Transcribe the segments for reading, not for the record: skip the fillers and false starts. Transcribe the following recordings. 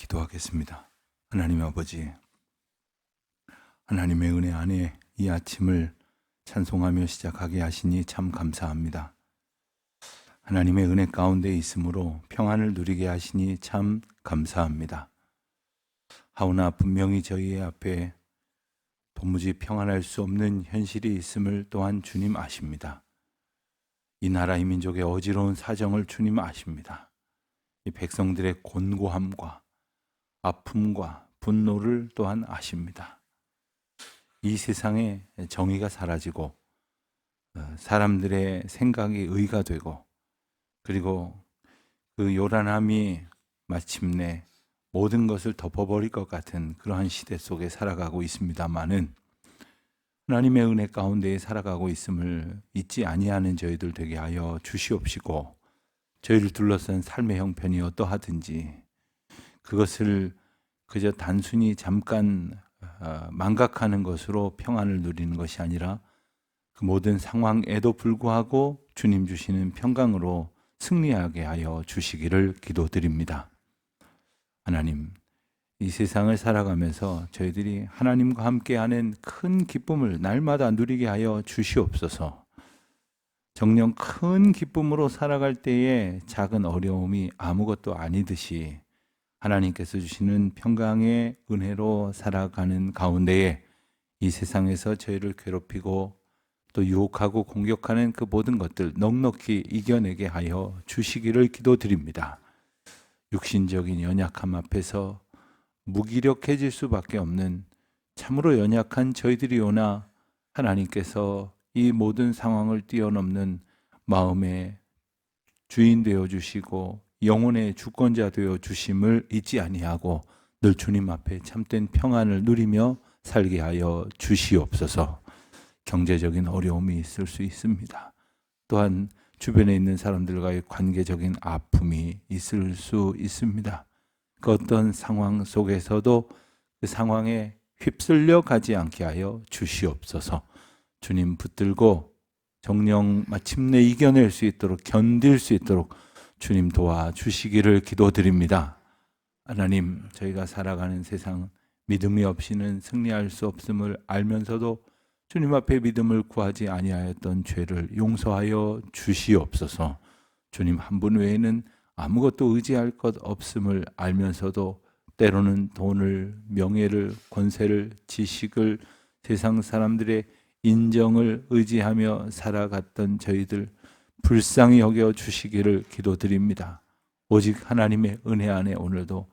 기도하겠습니다. 하나님 아버지, 하나님의 은혜 안에 이 아침을 찬송하며 시작하게 하시니 참 감사합니다. 하나님의 은혜 가운데 있으므로 평안을 누리게 하시니 참 감사합니다. 하오나 분명히 저희의 앞에 도무지 평안할 수 없는 현실이 있음을 또한 주님 아십니다. 이 나라 이 민족의 어지러운 사정을 주님 아십니다. 이 백성들의 곤고함과 아픔과 분노를 또한 아십니다. 이 세상에 정의가 사라지고 사람들의 생각이 의가 되고, 그리고 그 요란함이 마침내 모든 것을 덮어버릴 것 같은 그러한 시대 속에 살아가고 있습니다마는, 하나님의 은혜 가운데 살아가고 있음을 잊지 아니하는 저희들 되게 하여 주시옵시고, 저희를 둘러싼 삶의 형편이 어떠하든지 그것을 그저 단순히 잠깐 망각하는 것으로 평안을 누리는 것이 아니라 그 모든 상황에도 불구하고 주님 주시는 평강으로 승리하게 하여 주시기를 기도드립니다. 하나님, 이 세상을 살아가면서 저희들이 하나님과 함께하는 큰 기쁨을 날마다 누리게 하여 주시옵소서. 정녕 큰 기쁨으로 살아갈 때에 작은 어려움이 아무것도 아니듯이 하나님께서 주시는 평강의 은혜로 살아가는 가운데에 이 세상에서 저희를 괴롭히고 또 유혹하고 공격하는 그 모든 것들 넉넉히 이겨내게 하여 주시기를 기도드립니다. 육신적인 연약함 앞에서 무기력해질 수밖에 없는 참으로 연약한 저희들이오나, 하나님께서 이 모든 상황을 뛰어넘는 마음의 주인 되어 주시고 영혼의 주권자 되어 주심을 잊지 아니하고 늘 주님 앞에 참된 평안을 누리며 살게 하여 주시옵소서. 경제적인 어려움이 있을 수 있습니다. 또한 주변에 있는 사람들과의 관계적인 아픔이 있을 수 있습니다. 그 어떤 상황 속에서도 그 상황에 휩쓸려 가지 않게 하여 주시옵소서. 주님 붙들고 정녕 마침내 이겨낼 수 있도록, 견딜 수 있도록 주님 도와주시기를 기도드립니다. 하나님, 저희가 살아가는 세상 믿음이 없이는 승리할 수 없음을 알면서도 주님 앞에 믿음을 구하지 아니하였던 죄를 용서하여 주시옵소서. 주님 한 분 외에는 아무것도 의지할 것 없음을 알면서도 때로는 돈을, 명예를, 권세를, 지식을, 세상 사람들의 인정을 의지하며 살아갔던 저희들 불쌍히 여겨 주시기를 기도드립니다. 오직 하나님의 은혜 안에 오늘도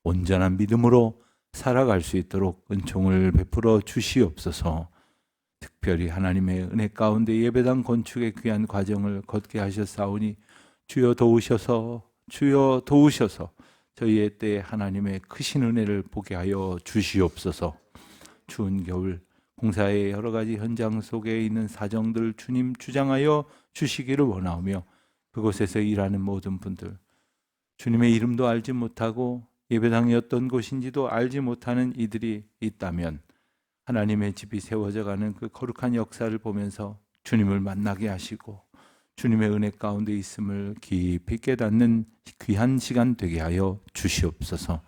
온전한 믿음으로 살아갈 수 있도록 은총을 베풀어 주시옵소서. 특별히 하나님의 은혜 가운데 예배당 건축의 귀한 과정을 걷게 하셨사오니 주여 도우셔서, 주여 도우셔서 저희의 때에 하나님의 크신 은혜를 보게 하여 주시옵소서. 추운 겨울 공사의 여러 가지 현장 속에 있는 사정들 주님 주장하여 주시기를 원하오며, 그곳에서 일하는 모든 분들, 주님의 이름도 알지 못하고 예배당이 어떤 곳인지도 알지 못하는 이들이 있다면 하나님의 집이 세워져 가는 그 거룩한 역사를 보면서 주님을 만나게 하시고 주님의 은혜 가운데 있음을 깊이 깨닫는 귀한 시간 되게 하여 주시옵소서.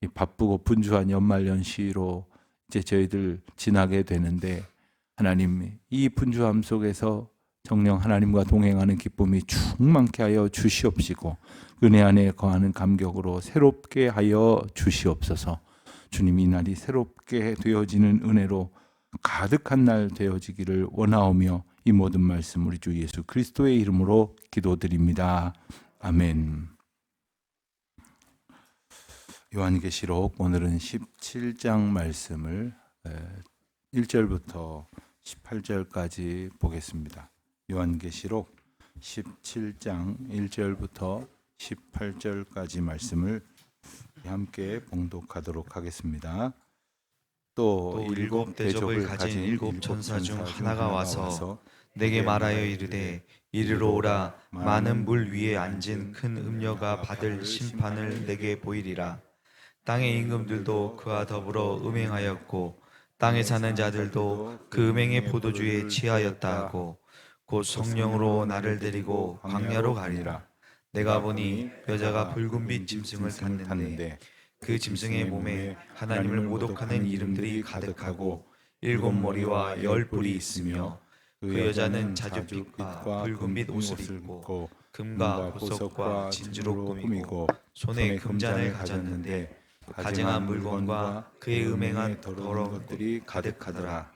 이 바쁘고 분주한 연말연시로 이제 저희들 지나게 되는데, 하나님 이 분주함 속에서 정녕 하나님과 동행하는 기쁨이 충만케 하여 주시옵시고 은혜 안에 거하는 감격으로 새롭게 하여 주시옵소서. 주님, 이 날이 새롭게 되어지는 은혜로 가득한 날 되어지기를 원하오며 이 모든 말씀 우리 주 예수 그리스도의 이름으로 기도드립니다. 아멘. 요한계시록 오늘은 17장 말씀을 1절부터 18절까지 보겠습니다. 요한계시록 17장 1절부터 18절까지 말씀을 함께 봉독하도록 하겠습니다. 또 일곱 대접을 가진 일곱 천사 중 하나가 와서 내게 말하여 이르되, 이리로 오라. 많은 물 위에 앉은 큰 음녀가 받을 심판을 내게 보이리라. 땅의 임금들도 그와 더불어 음행하였고 땅에 사는 자들도 그 음행의 포도주에 취하였다 하고 곧 성령으로 나를 데리고 광야로 가리라. 내가 보니 여자가 붉은빛 짐승을 탔는데 그 짐승의 몸에 하나님을 모독하는 이름들이 가득하고 7머리와 10뿔이 있으며 그 여자는 자줏빛과 붉은빛 옷을 입고 금과 보석과 진주로 꾸미고 손에 금잔을 가졌는데 가증한 물건과 그의 음행한 더러운 것들이 가득하더라.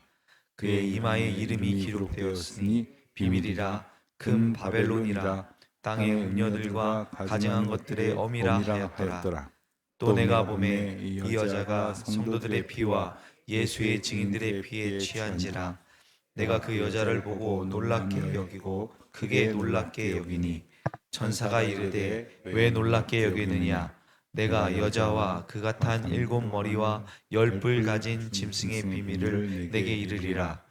그의 이마에 이름이 기록되었으니 비밀이라 금 바벨론이라 땅의 음녀들과 가증한 것들의 어미라 하였더라. 또 내가 보매 이 여자가 성도들의 피와 예수의 증인들의 피에 취한지라. 내가 그 여자를 보고 놀랍게 여기고 크게 놀랍게 여기니 천사가 이르되 왜 놀랍게 여기느냐. 내가 여자와 그가 탄 7머리와 10뿔 가진 짐승의 비밀을 내게 이르리라.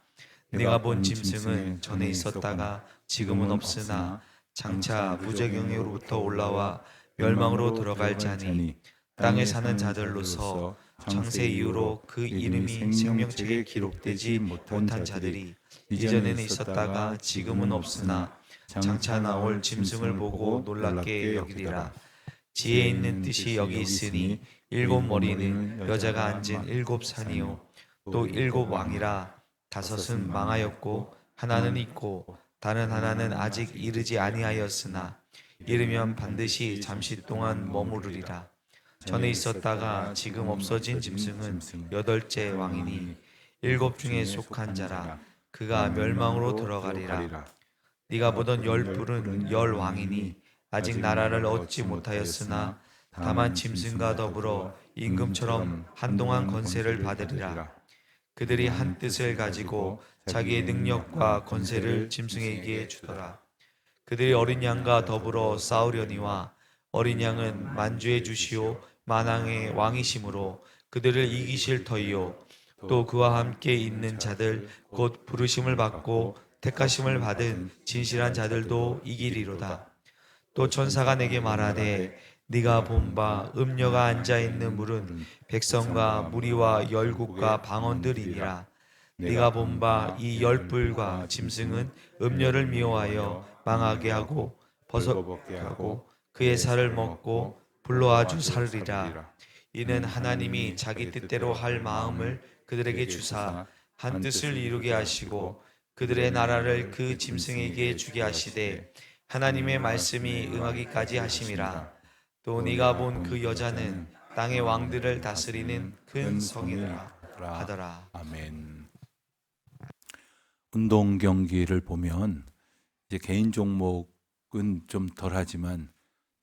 내가 본 짐승은 전에 있었다가 지금은 없으나 장차 무저경으로부터 올라와 멸망으로 들어갈 자니 땅에 사는 자들로서 창세 이후로 그 이름이 생명책에 기록되지 못한 자들이 이전에는 있었다가 지금은 없으나 장차 나올 짐승을 보고 놀랍게 여기리라. 지혜 있는 뜻이 여기 있으니 7머리는 여자가 앉은 7산이요 또 7왕이라. 5은 망하였고 하나는 있고 다른 하나는 아직 이르지 아니하였으나 이르면 반드시 잠시 동안 머무르리라. 전에 있었다가 지금 없어진 짐승은 8째 왕이니 7 중에 속한 자라. 그가 멸망으로 들어가리라. 네가 보던 10뿔은 10왕이니 아직 나라를 얻지 못하였으나 다만 짐승과 더불어 임금처럼 한동안 권세를 받으리라. 그들이 한 뜻을 가지고 자기의 능력과 권세를 짐승에게 주더라. 그들이 어린 양과 더불어 싸우려니와 어린 양은 만주의 주시오 만왕의 왕이심으로 그들을 이기실 터이요 또 그와 함께 있는 자들 곧 부르심을 받고 택하심을 받은 진실한 자들도 이기리로다. 또 천사가 내게 말하되 네가 본 바 음녀가 앉아 있는 물은 백성과 무리와 열국과 방언들이니라. 네가 본 바 이 10뿔과 짐승은 음녀를 미워하여 망하게 하고 벗어먹게 하고 그의 살을 먹고 불로 아주 살으리라. 이는 하나님이 자기 뜻대로 할 마음을 그들에게 주사 한 뜻을 이루게 하시고 그들의 나라를 그 짐승에게 주게 하시되 하나님의 말씀이 응하기까지 하심이라. 또 네가 본 그 여자는 땅의 왕들을 다스리는 큰 성이라 하더라. 아멘. 운동 경기를 보면 이제 개인 종목은 좀 덜하지만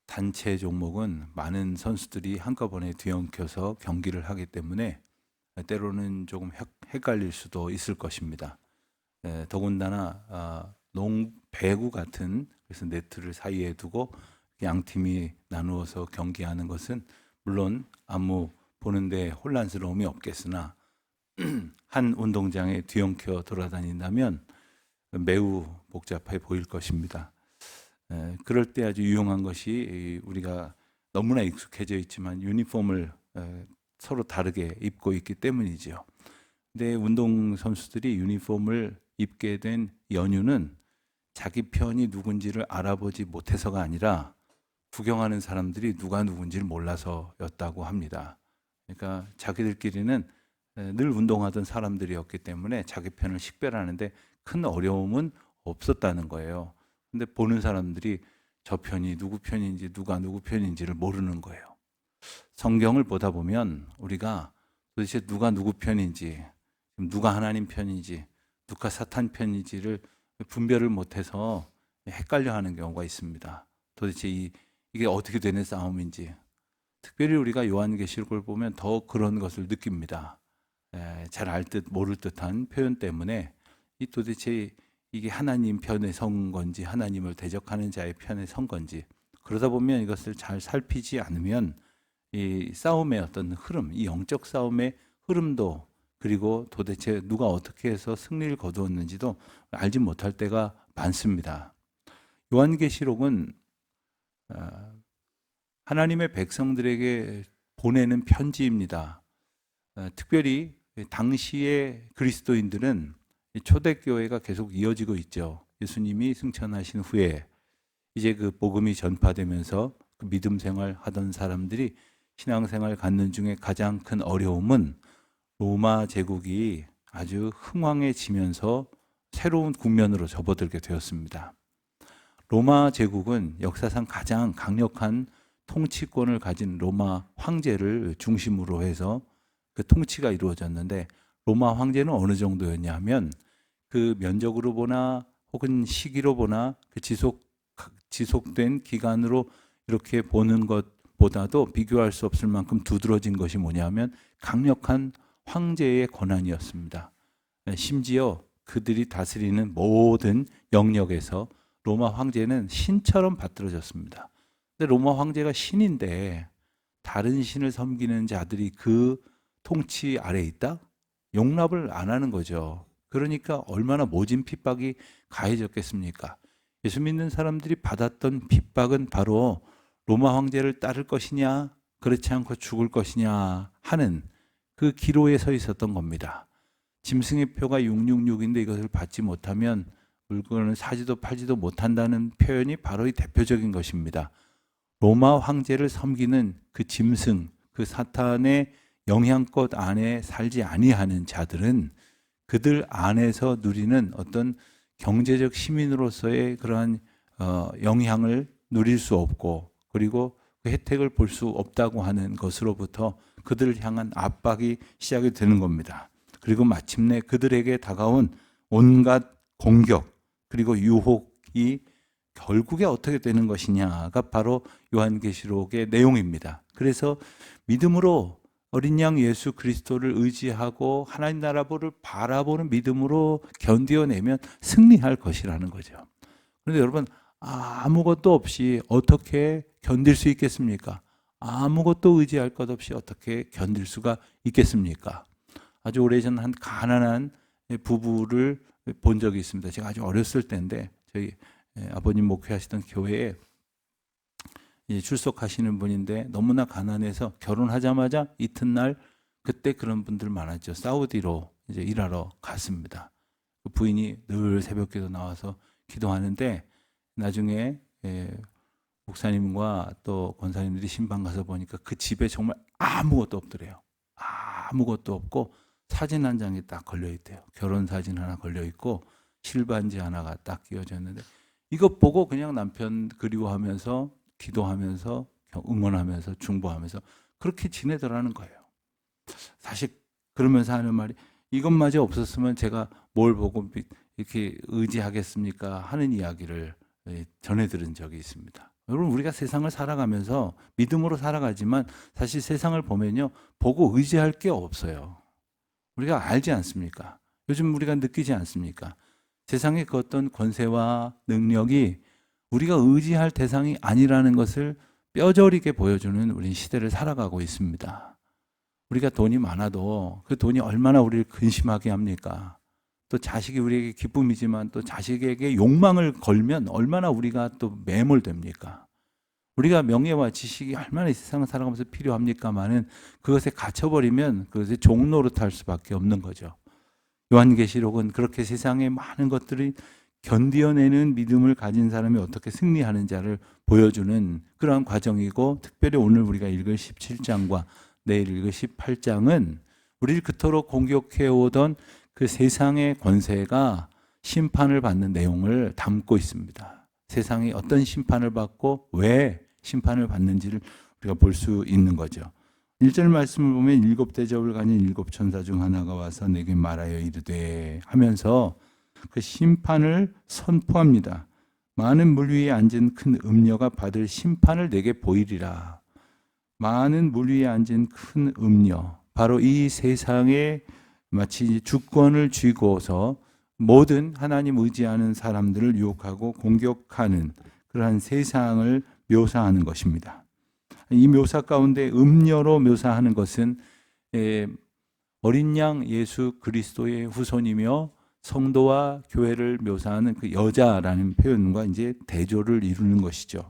단체 종목은 많은 선수들이 한꺼번에 뒤엉켜서 경기를 하기 때문에 때로는 조금 헷갈릴 수도 있을 것입니다. 더군다나 배구 같은 그래서 네트를 사이에 두고 양 팀이 나누어서 경기하는 것은 물론 아무 보는데 혼란스러움이 없겠으나 한 운동장에 뒤엉켜 돌아다닌다면 매우 복잡해 보일 것입니다. 그럴 때 아주 유용한 것이 우리가 너무나 익숙해져 있지만 유니폼을 서로 다르게 입고 있기 때문이죠. 근데 운동 선수들이 유니폼을 입게 된 연유는 자기 편이 누군지를 알아보지 못해서가 아니라 구경하는 사람들이 누가 누군지를 몰라서였다고 합니다. 그러니까 자기들끼리는 늘 운동하던 사람들이었기 때문에 자기 편을 식별하는데 큰 어려움은 없었다는 거예요. 근데 보는 사람들이 저 편이 누구 편인지 누가 누구 편인지를 모르는 거예요. 성경을 보다 보면 우리가 도대체 누가 누구 편인지, 누가 하나님 편인지, 누가 사탄 편인지를 분별을 못해서 헷갈려하는 경우가 있습니다. 도대체 이게 어떻게 되는 싸움인지. 특별히 우리가 요한계시록을 보면 더 그런 것을 느낍니다. 잘 알 듯 모를 듯한 표현 때문에 도대체 이게 하나님 편에 선 건지 하나님을 대적하는 자의 편에 선 건지 그러다 보면 이것을 잘 살피지 않으면 이 싸움의 어떤 흐름, 이 영적 싸움의 흐름도 그리고 도대체 누가 어떻게 해서 승리를 거두었는지도 알지 못할 때가 많습니다. 요한계시록은 하나님의 백성들에게 보내는 편지입니다. 특별히 당시의 그리스도인들은 초대교회가 계속 이어지고 있죠. 예수님이 승천하신 후에 이제 그 복음이 전파되면서 그 믿음 생활 하던 사람들이 신앙생활 갖는 중에 가장 큰 어려움은 로마 제국이 아주 흥왕해지면서 새로운 국면으로 접어들게 되었습니다. 로마 제국은 역사상 가장 강력한 통치권을 가진 로마 황제를 중심으로 해서 그 통치가 이루어졌는데, 로마 황제는 어느 정도였냐 하면 그 면적으로 보나 혹은 시기로 보나 그 지속된 기간으로 이렇게 보는 것보다도 비교할 수 없을 만큼 두드러진 것이 뭐냐면 강력한 황제의 권한이었습니다. 심지어 그들이 다스리는 모든 영역에서 로마 황제는 신처럼 받들어졌습니다. 근데 로마 황제가 신인데 다른 신을 섬기는 자들이 그 통치 아래에 있다? 용납을 안 하는 거죠. 그러니까 얼마나 모진 핍박이 가해졌겠습니까? 예수 믿는 사람들이 받았던 핍박은 바로 로마 황제를 따를 것이냐, 그렇지 않고 죽을 것이냐 하는 그 기로에 서 있었던 겁니다. 짐승의 표가 666인데 이것을 받지 못하면 물건을 사지도 팔지도 못한다는 표현이 바로 이 대표적인 것입니다. 로마 황제를 섬기는 그 짐승, 그 사탄의 영향권 안에 살지 아니하는 자들은 그들 안에서 누리는 어떤 경제적 시민으로서의 그러한 영향을 누릴 수 없고, 그리고 그 혜택을 볼 수 없다고 하는 것으로부터 그들을 향한 압박이 시작이 되는 겁니다. 그리고 마침내 그들에게 다가온 온갖 공격 그리고 유혹이 결국에 어떻게 되는 것이냐가 바로 요한계시록의 내용입니다. 그래서 믿음으로 어린 양 예수 그리스도를 의지하고 하나님 나라를 바라보는 믿음으로 견뎌내면 승리할 것이라는 거죠. 그런데 여러분, 아무것도 없이 어떻게 견딜 수 있겠습니까? 아무것도 의지할 것 없이 어떻게 견딜 수가 있겠습니까? 아주 오래전 한 가난한 부부를 본 적이 있습니다. 제가 아주 어렸을 때인데 저희 아버님 목회하시던 교회에 출석하시는 분인데 너무나 가난해서 결혼하자마자 이튿날, 그때 그런 분들 많았죠. 사우디로 이제 일하러 갔습니다. 그 부인이 늘 새벽기도 나와서 기도하는데 나중에 목사님과 또 권사님들이 신방 가서 보니까 그 집에 정말 아무것도 없더래요. 아무것도 없고 사진 한 장이 딱 걸려 있대요. 결혼 사진 하나 걸려 있고 실반지 하나가 딱 끼워져 있는데, 이것 보고 그냥 남편 그리워하면서 기도하면서 응원하면서 중보하면서 그렇게 지내더라는 거예요. 사실 그러면서 하는 말이, 이것마저 없었으면 제가 뭘 보고 이렇게 의지하겠습니까 하는 이야기를 전해 들은 적이 있습니다. 여러분, 우리가 세상을 살아가면서 믿음으로 살아가지만 사실 세상을 보면요, 보고 의지할 게 없어요. 우리가 알지 않습니까? 요즘 우리가 느끼지 않습니까? 세상의 그 어떤 권세와 능력이 우리가 의지할 대상이 아니라는 것을 뼈저리게 보여주는 우리 시대를 살아가고 있습니다. 우리가 돈이 많아도 그 돈이 얼마나 우리를 근심하게 합니까? 또 자식이 우리에게 기쁨이지만 또 자식에게 욕망을 걸면 얼마나 우리가 또 매몰됩니까? 우리가 명예와 지식이 얼마나 이 세상을 살아가면서 필요합니까마는 그것에 갇혀버리면 그것에 종노릇할 수밖에 없는 거죠. 요한계시록은 그렇게 세상의 많은 것들이 견디어내는 믿음을 가진 사람이 어떻게 승리하는 자를 보여주는 그러한 과정이고, 특별히 오늘 우리가 읽을 17장과 내일 읽을 18장은 우리를 그토록 공격해오던 그 세상의 권세가 심판을 받는 내용을 담고 있습니다. 세상이 어떤 심판을 받고 왜 심판을 받는지를 우리가 볼 수 있는 거죠. 1절 말씀을 보면 7 대접을 가진 7 천사 중 하나가 와서 내게 말하여 이르되 하면서 그 심판을 선포합니다. 많은 물 위에 앉은 큰 음녀가 받을 심판을 내게 보이리라. 많은 물 위에 앉은 큰 음녀, 바로 이 세상에 마치 주권을 쥐고서 모든 하나님 의지하는 사람들을 유혹하고 공격하는 그러한 세상을 묘사하는 것입니다. 이 묘사 가운데 음녀로 묘사하는 것은 어린 양 예수 그리스도의 후손이며 성도와 교회를 묘사하는 그 여자라는 표현과 이제 대조를 이루는 것이죠.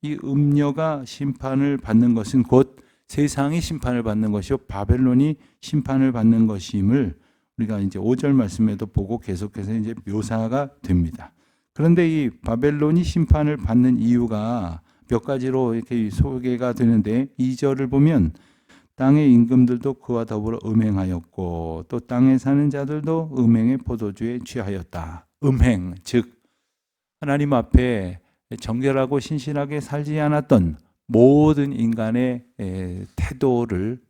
이 음녀가 심판을 받는 것은 곧 세상이 심판을 받는 것이요 바벨론이 심판을 받는 것임을 우리가 이제 5절 말씀에도 보고 계속해서 이제 묘사가 됩니다. 그런데 이 바벨론이 심판을 받는 이유가 몇 가지로 이렇게 소개가 되는데 2절을 보면 땅의 임금들도 그와 더불어 음행하였고 또 땅에 사는 자들도 음행의 포도주에 취하였다. 음행, 즉 하나님 앞에 정결하고 신실하게 살지 않았던 모든 인간의 태도를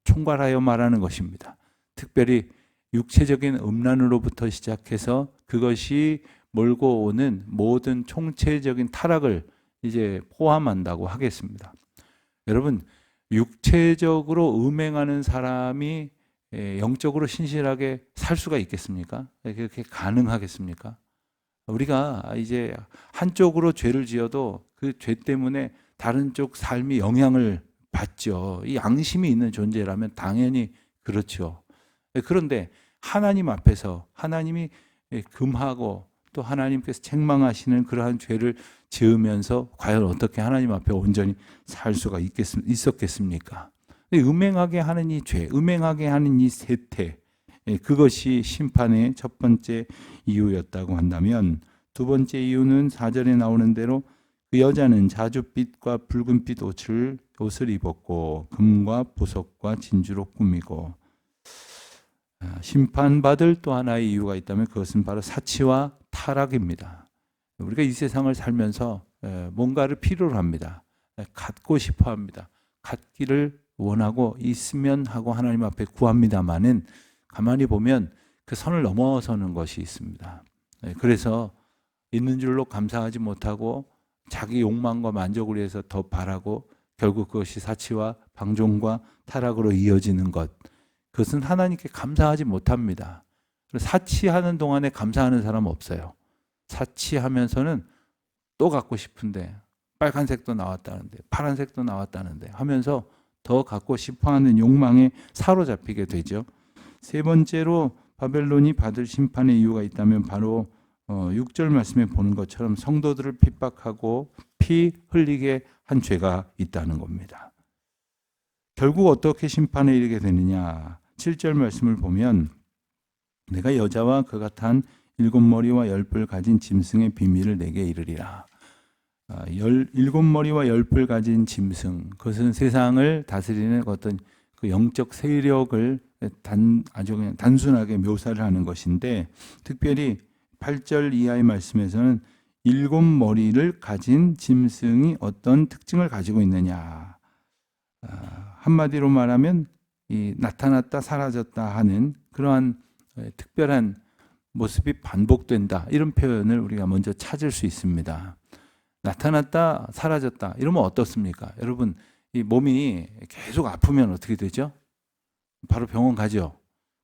총괄하여 말하는 것입니다. 특별히 육체적인 음란으로부터 시작해서 그것이 몰고 오는 모든 총체적인 타락을 이제 포함한다고 하겠습니다. 여러분, 육체적으로 음행하는 사람이 영적으로 신실하게 살 수가 있겠습니까? 그렇게 가능하겠습니까? 우리가 이제 한쪽으로 죄를 지어도 그 죄 때문에 다른 쪽 삶이 영향을 받죠. 이 양심이 있는 존재라면 당연히 그렇죠. 그런데 하나님 앞에서 하나님이 금하고 또 하나님께서 책망하시는 그러한 죄를 지으면서 과연 어떻게 하나님 앞에 온전히 살 수가 있었겠습니까? 음행하게 하는 이 죄, 음행하게 하는 이 세태, 그것이 심판의 첫 번째 이유였다고 한다면 두 번째 이유는 4절에 나오는 대로 그 여자는 자줏빛과 붉은빛 옷을 입었고 금과 보석과 진주로 꾸미고 심판받을 또 하나의 이유가 있다면 그것은 바로 사치와 타락입니다. 우리가 이 세상을 살면서 뭔가를 필요로 합니다. 갖고 싶어 합니다. 갖기를 원하고 있으면 하고 하나님 앞에 구합니다마는 가만히 보면 그 선을 넘어서는 것이 있습니다. 그래서 있는 줄로 감사하지 못하고 자기 욕망과 만족을 위해서 더 바라고 결국 그것이 사치와 방종과 타락으로 이어지는 것. 그것은 하나님께 감사하지 못합니다. 사치하는 동안에 감사하는 사람 없어요. 사치하면서는 또 갖고 싶은데 빨간색도 나왔다는데 파란색도 나왔다는데 하면서 더 갖고 싶어하는 욕망에 사로잡히게 되죠. 세 번째로 바벨론이 받을 심판의 이유가 있다면 바로 6절 말씀에 보는 것처럼 성도들을 핍박하고 피 흘리게 한 죄가 있다는 겁니다. 결국 어떻게 심판에 이르게 되느냐? 7절 말씀을 보면 내가 여자와 그 같은 7머리와 10뿔 가진 짐승의 비밀을 내게 이르리라. 7머리와 10뿔 가진 짐승, 그것은 세상을 다스리는 어떤 그 영적 세력을 아주 그냥 단순하게 묘사를 하는 것인데, 특별히 8절 이하의 말씀에서는 7머리를 가진 짐승이 어떤 특징을 가지고 있느냐, 한마디로 말하면 이 나타났다 사라졌다 하는 그러한 특별한 모습이 반복된다, 이런 표현을 우리가 먼저 찾을 수 있습니다. 나타났다 사라졌다 이러면 어떻습니까? 여러분, 이 몸이 계속 아프면 어떻게 되죠? 바로 병원 가죠.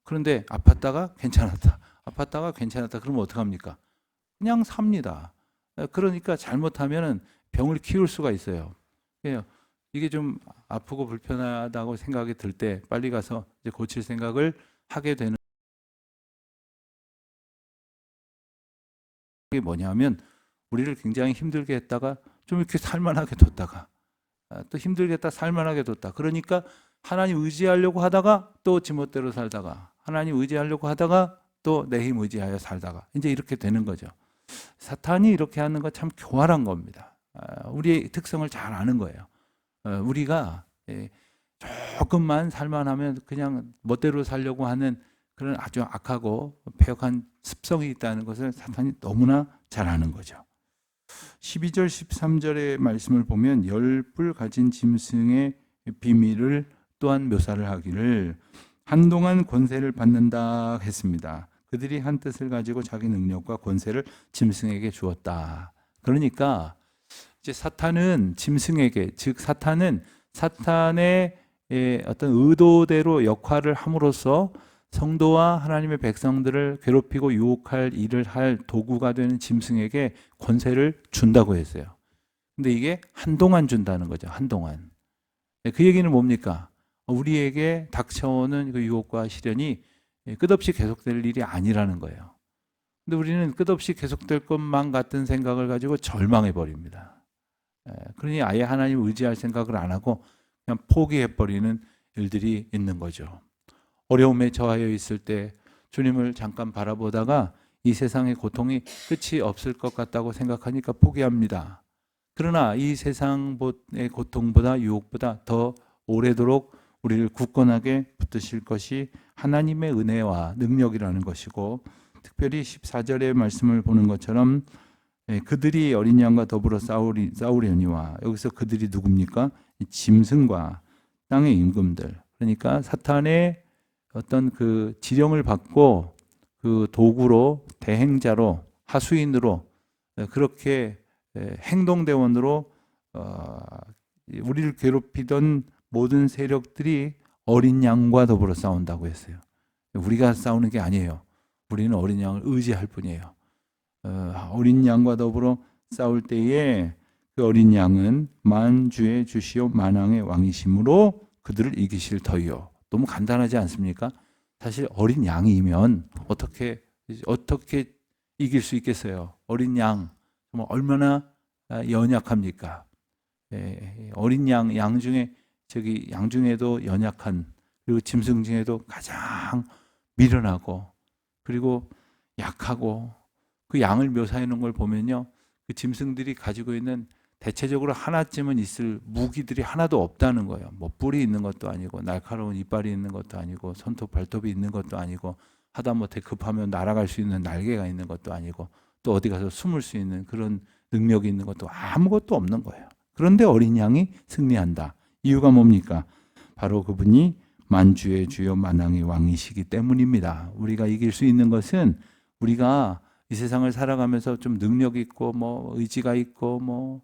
그런데 아팠다가 괜찮았다, 아팠다가 괜찮았다 그러면 어떡합니까? 그냥 삽니다. 그러니까 잘못하면 병을 키울 수가 있어요. 이게 좀 아프고 불편하다고 생각이 들 때 빨리 가서 이제 고칠 생각을 하게 되는 게 뭐냐면, 우리를 굉장히 힘들게 했다가 좀 이렇게 살만하게 뒀다가 또 힘들게 했다 살만하게 뒀다. 그러니까 하나님 의지하려고 하다가 또 지멋대로 살다가 하나님 의지하려고 하다가 또 내 힘 의지하여 살다가 이제 이렇게 되는 거죠. 사탄이 이렇게 하는 거 참 교활한 겁니다. 우리의 특성을 잘 아는 거예요. 우리가 조금만 살만하면 그냥 멋대로 살려고 하는 그런 아주 악하고 패역한 습성이 있다는 것을 사탄이 너무나 잘 아는 거죠. 12절 13절의 말씀을 보면 10뿔 가진 짐승의 비밀을 또한 묘사를 하기를 한동안 권세를 받는다 했습니다. 그들이 한 뜻을 가지고 자기 능력과 권세를 짐승에게 주었다. 그러니까 이제 사탄은 짐승에게, 즉 사탄은 사탄의 어떤 의도대로 역할을 함으로써 성도와 하나님의 백성들을 괴롭히고 유혹할 일을 할 도구가 되는 짐승에게 권세를 준다고 했어요. 근데 이게 한동안 준다는 거죠. 한동안. 그 얘기는 뭡니까? 우리에게 닥쳐오는 그 유혹과 시련이 끝없이 계속될 일이 아니라는 거예요. 근데 우리는 끝없이 계속될 것만 같은 생각을 가지고 절망해 버립니다. 그러니 아예 하나님 의지할 생각을 안 하고 그냥 포기해 버리는 일들이 있는 거죠. 어려움에 처하여 있을 때 주님을 잠깐 바라보다가 이 세상의 고통이 끝이 없을 것 같다고 생각하니까 포기합니다. 그러나 이 세상의 고통보다 유혹보다 더 오래도록 우리를 굳건하게 붙드실 것이 하나님의 은혜와 능력이라는 것이고, 특별히 14절의 말씀을 보는 것처럼 그들이 어린 양과 더불어 싸우려니와, 여기서 그들이 누굽니까? 짐승과 땅의 임금들, 그러니까 사탄의 어떤 그 지령을 받고 그 도구로, 대행자로, 하수인으로, 그렇게 행동대원으로 우리를 괴롭히던 모든 세력들이 어린 양과 더불어 싸운다고 했어요. 우리가 싸우는 게 아니에요. 우리는 어린 양을 의지할 뿐이에요. 어린 양과 더불어 싸울 때에 그 어린 양은 만주의 주시오 만왕의 왕이심으로 그들을 이기실 터이요. 너무 간단하지 않습니까? 사실 어린 양이면 어떻게 이길 수 있겠어요? 어린 양 정말 얼마나 연약합니까? 어린 양 중에도 연약한, 그리고 짐승 중에도 가장 미련하고 그리고 약하고, 그 양을 묘사해 놓은 걸 보면요, 그 짐승들이 가지고 있는 대체적으로 하나쯤은 있을 무기들이 하나도 없다는 거예요. 뭐 뿔이 있는 것도 아니고, 날카로운 이빨이 있는 것도 아니고, 손톱 발톱이 있는 것도 아니고, 하다못해 급하면 날아갈 수 있는 날개가 있는 것도 아니고, 또 어디 가서 숨을 수 있는 그런 능력이 있는 것도 아무것도 없는 거예요. 그런데 어린 양이 승리한다. 이유가 뭡니까? 바로 그분이 만주의 주요 만왕의 왕이시기 때문입니다. 우리가 이길 수 있는 것은, 우리가 이 세상을 살아가면서 좀 능력 있고 뭐 의지가 있고 뭐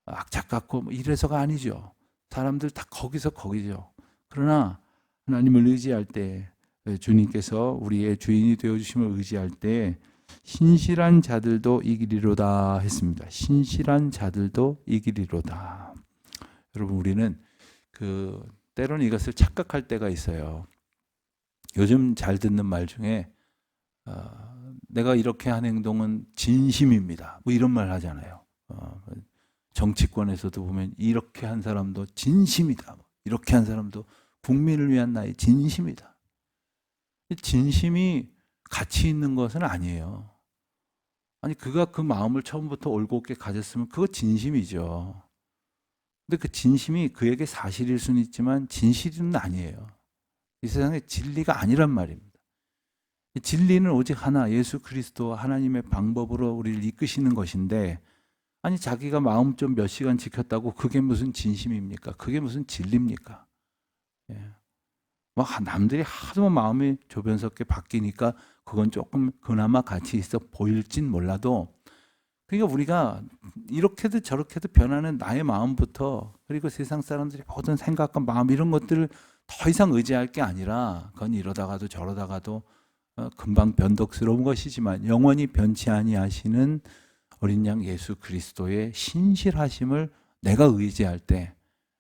악착 같고 뭐 이래서가 아니죠. 사람들 다 거기죠. 그러나 하나님을 의지할 때, 주님께서 우리의 주인이 되어주심을 의지할 때 신실한 자들도 이기리로다 했습니다. 신실한 자들도 이기리로다. 여러분, 우리는 때로는 이것을 착각할 때가 있어요. 요즘 잘 듣는 말 중에 내가 이렇게 한 행동은 진심입니다, 뭐 이런 말 하잖아요. 정치권에서도 보면 이렇게 한 사람도 진심이다, 이렇게 한 사람도 국민을 위한 나의 진심이다. 진심이 가치 있는 것은 아니에요. 아니, 그가 그 마음을 처음부터 올곧게 가졌으면 그거 진심이죠. 근데 그 진심이 그에게 사실일 수는 있지만 진실은 아니에요. 이 세상에 진리가 아니란 말입니다. 진리는 오직 하나, 예수 그리스도 하나님의 방법으로 우리를 이끄시는 것인데, 아니 자기가 마음 좀 몇 시간 지켰다고 그게 무슨 진심입니까? 그게 무슨 진리입니까? 막 남들이 하도 마음이 조변스럽게 바뀌니까 그건 조금 그나마 가치 있어 보일진 몰라도, 그러니까 우리가 이렇게도 저렇게도 변하는 나의 마음부터, 그리고 세상 사람들이 모든 생각과 마음 이런 것들을 더 이상 의지할 게 아니라, 그건 이러다가도 저러다가도 금방 변덕스러운 것이지만 영원히 변치 아니하시는 어린 양 예수 그리스도의 신실하심을 내가 의지할 때,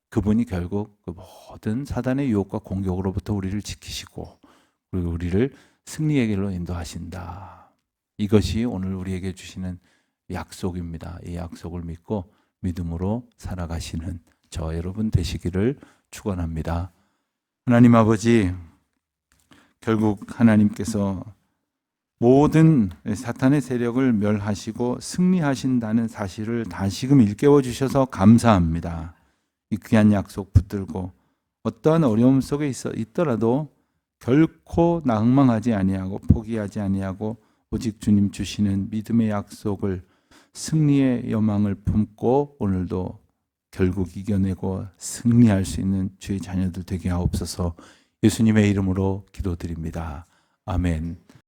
그분이 결국 그 모든 사단의 유혹과 공격으로부터 우리를 지키시고 그리고 우리를 승리의 길로 인도하신다. 이것이 오늘 우리에게 주시는 약속입니다. 이 약속을 믿고 믿음으로 살아가시는 저 여러분 되시기를 축원합니다. 하나님 아버지, 결국 하나님께서 모든 사탄의 세력을 멸하시고 승리하신다는 사실을 다시금 일깨워 주셔서 감사합니다. 이 귀한 약속 붙들고 어떠한 어려움 속에 있더라도 결코 낙망하지 아니하고 포기하지 아니하고 오직 주님 주시는 믿음의 약속을, 승리의 여망을 품고 오늘도 결국 이겨내고 승리할 수 있는 주의 자녀들 되게 하옵소서. 예수님의 이름으로 기도드립니다. 아멘.